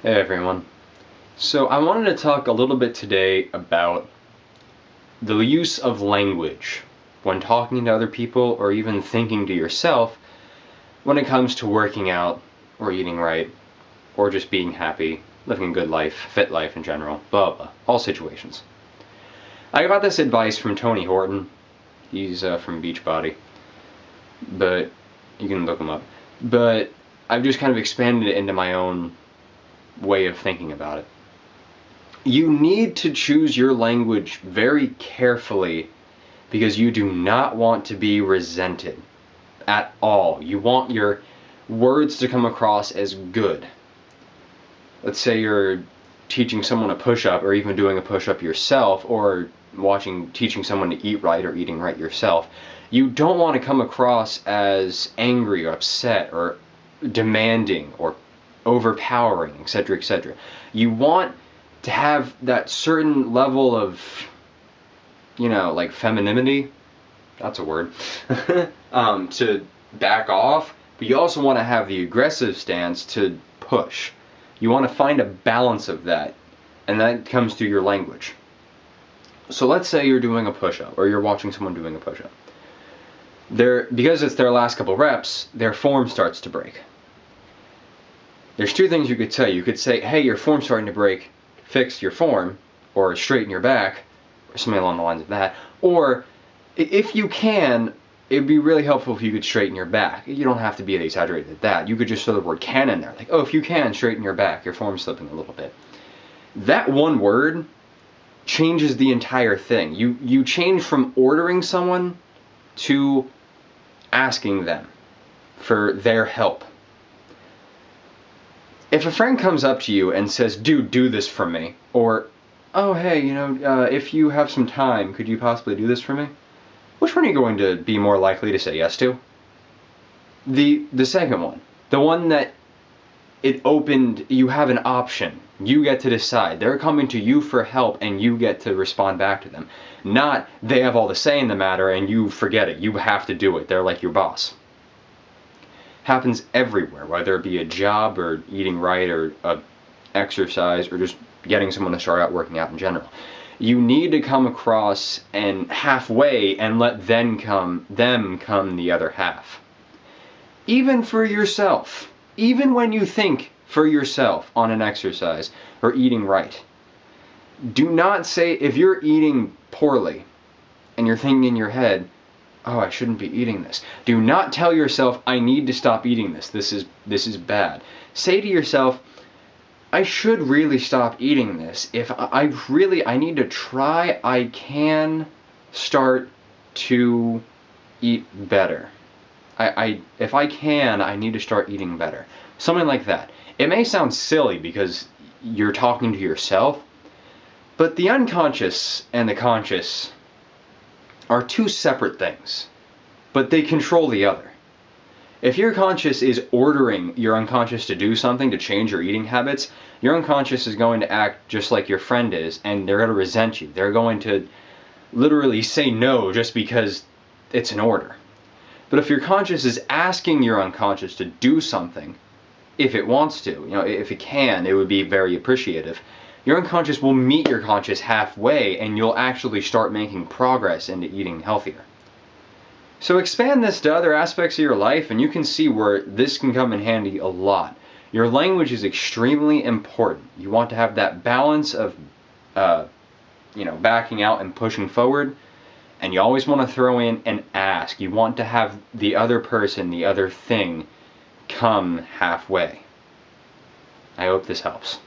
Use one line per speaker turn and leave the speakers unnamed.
Hey everyone. So I wanted to talk a little bit today about the use of language when talking to other people or even thinking to yourself when it comes to working out or eating right or just being happy, living a good life, fit life in general, blah blah, all situations. I got this advice from Tony Horton. He's from Beachbody, but you can look him up. But I've just kind of expanded it into my own way of thinking about it. You need to choose your language very carefully because you do not want to be resented at all. You want your words to come across as good. Let's say you're teaching someone a push-up or even doing a push-up yourself or teaching someone to eat right or eating right yourself. You don't want to come across as angry or upset or demanding or overpowering, etc., etc. You want to have that certain level of, like femininity, that's a word, to back off, but you also want to have the aggressive stance to push. You want to find a balance of that, and that comes through your language. So let's say you're doing a push-up, or you're watching someone doing a push-up. Because it's their last couple reps, their form starts to break. There's two things you could say. You could say, hey, your form's starting to break, fix your form, or straighten your back, or something along the lines of that. Or, if you can, it'd be really helpful if you could straighten your back. You don't have to be exaggerated at that. You could just throw the word can in there. Like, oh, if you can, straighten your back, your form's slipping a little bit. That one word changes the entire thing. You change from ordering someone to asking them for their help. If a friend comes up to you and says, dude, do this for me, or, oh, hey, if you have some time, could you possibly do this for me? Which one are you going to be more likely to say yes to? The second one. The one that you have an option. You get to decide. They're coming to you for help and you get to respond back to them. Not they have all the say in the matter and you forget it. You have to do it. They're like your boss. Happens everywhere, whether it be a job or eating right or exercise or just getting someone to start out working out in general. You need to come across and halfway and let them come the other half. Even for yourself. Even when you think for yourself on an exercise or eating right. Do not say, if you're eating poorly and you're thinking in your head, oh, I shouldn't be eating this. Do not tell yourself, I need to stop eating this. This is bad. Say to yourself, I should really stop eating this. If I need to try, I can start to eat better. If I can, I need to start eating better. Something like that. It may sound silly because you're talking to yourself, but the unconscious and the conscious are two separate things, but they control the other. If your conscious is ordering your unconscious to do something to change your eating habits, your unconscious is going to act just like your friend is, and they're going to resent you. They're going to literally say no just because it's an order. But if your conscious is asking your unconscious to do something, if it wants to, if it can, it would be very appreciative. Your unconscious will meet your conscious halfway and you'll actually start making progress into eating healthier. So expand this to other aspects of your life and you can see where this can come in handy a lot. Your language is extremely important. You want to have that balance of backing out and pushing forward. And you always want to throw in an ask. You want to have the other person, the other thing, come halfway. I hope this helps.